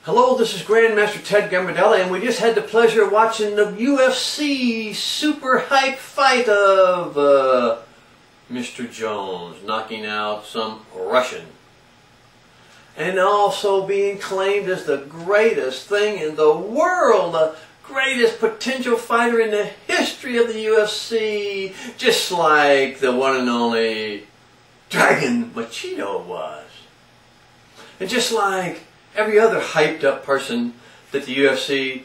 Hello, this is Grandmaster Ted Gambardella, and we just had the pleasure of watching the UFC super hype fight of Mr. Jones knocking out some Russian. And also being claimed as the greatest thing in the world, the greatest potential fighter in the history of the UFC, just like the one and only Dragon Machado was. And just like every other hyped up person that the UFC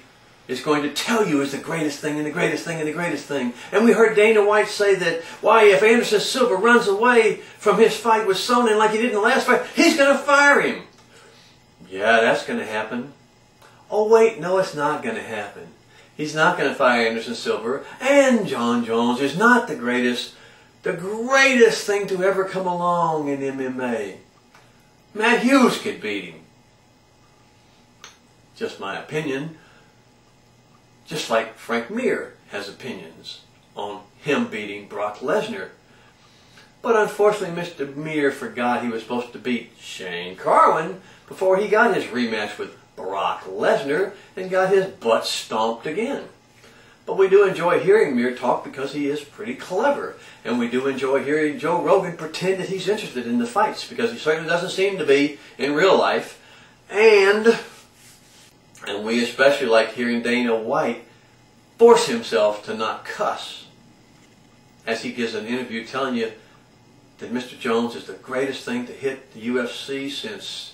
is going to tell you is the greatest thing and the greatest thing and the greatest thing. And we heard Dana White say that, why, if Anderson Silva runs away from his fight with Sonnen like he did in the last fight, he's going to fire him. Yeah, that's going to happen. Oh wait, no, it's not going to happen. He's not going to fire Anderson Silva, and Jon Jones is not the greatest thing to ever come along in MMA. Matt Hughes could beat him. Just my opinion. Just like Frank Mir has opinions on him beating Brock Lesnar. But unfortunately, Mr. Mir forgot he was supposed to beat Shane Carwin before he got his rematch with Brock Lesnar and got his butt stomped again. But we do enjoy hearing Mir talk because he is pretty clever. And we do enjoy hearing Joe Rogan pretend that he's interested in the fights, because he certainly doesn't seem to be in real life. And we especially like hearing Dana White force himself to not cuss as he gives an interview telling you that Mr. Jones is the greatest thing to hit the UFC since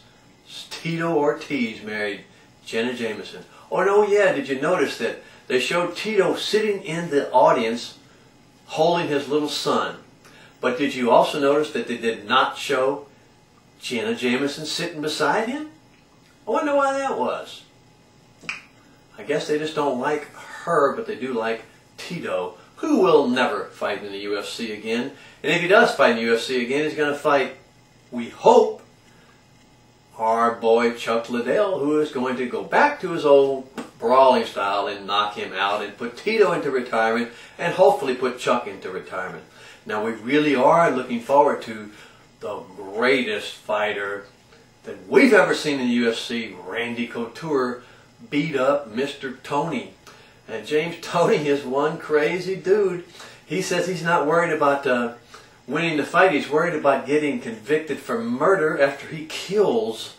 Tito Ortiz married Jenna Jameson. Oh no, yeah, did you notice that they showed Tito sitting in the audience holding his little son? But did you also notice that they did not show Jenna Jameson sitting beside him? I wonder why that was. I guess they just don't like her, but they do like Tito, who will never fight in the UFC again. And if he does fight in the UFC again, he's going to fight, we hope, our boy Chuck Liddell, who is going to go back to his old brawling style and knock him out and put Tito into retirement and hopefully put Chuck into retirement. Now, we really are looking forward to the greatest fighter that we've ever seen in the UFC, Randy Couture, beat up Mr. Tony. And James Toney is one crazy dude. He says he's not worried about winning the fight. He's worried about getting convicted for murder after he kills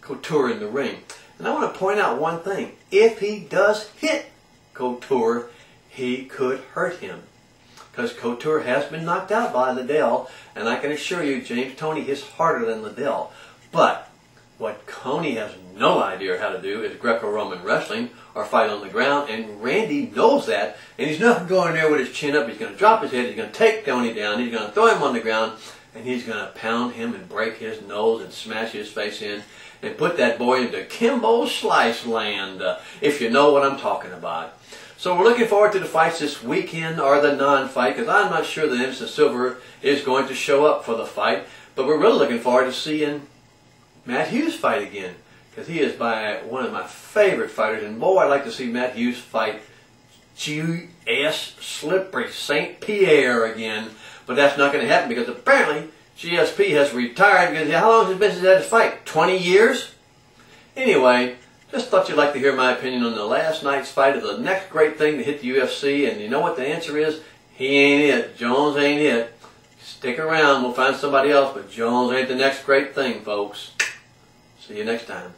Couture in the ring. And I want to point out one thing. If he does hit Couture, he could hurt him, because Couture has been knocked out by Liddell, and I can assure you James Toney is harder than Liddell. But what Coney has no idea how to do is Greco-Roman wrestling or fight on the ground, and Randy knows that, and he's not going there with his chin up. He's going to drop his head, he's going to take Tony down, he's going to throw him on the ground, and he's going to pound him and break his nose and smash his face in and put that boy into Kimbo Slice land, if you know what I'm talking about. So we're looking forward to the fights this weekend, or the non-fight, because I'm not sure that Anderson Silva is going to show up for the fight, but we're really looking forward to seeing Matt Hughes fight again, because he is one of my favorite fighters, and boy, I'd like to see Matt Hughes fight G.S. Slippery St. Pierre again, but that's not going to happen because apparently GSP has retired. Because how long has he been since he had his fight? 20 years? Anyway, just thought you'd like to hear my opinion on the last night's fight of the next great thing to hit the UFC, and you know what the answer is? He ain't it. Jones ain't it. Stick around, we'll find somebody else, but Jones ain't the next great thing, folks. See you next time.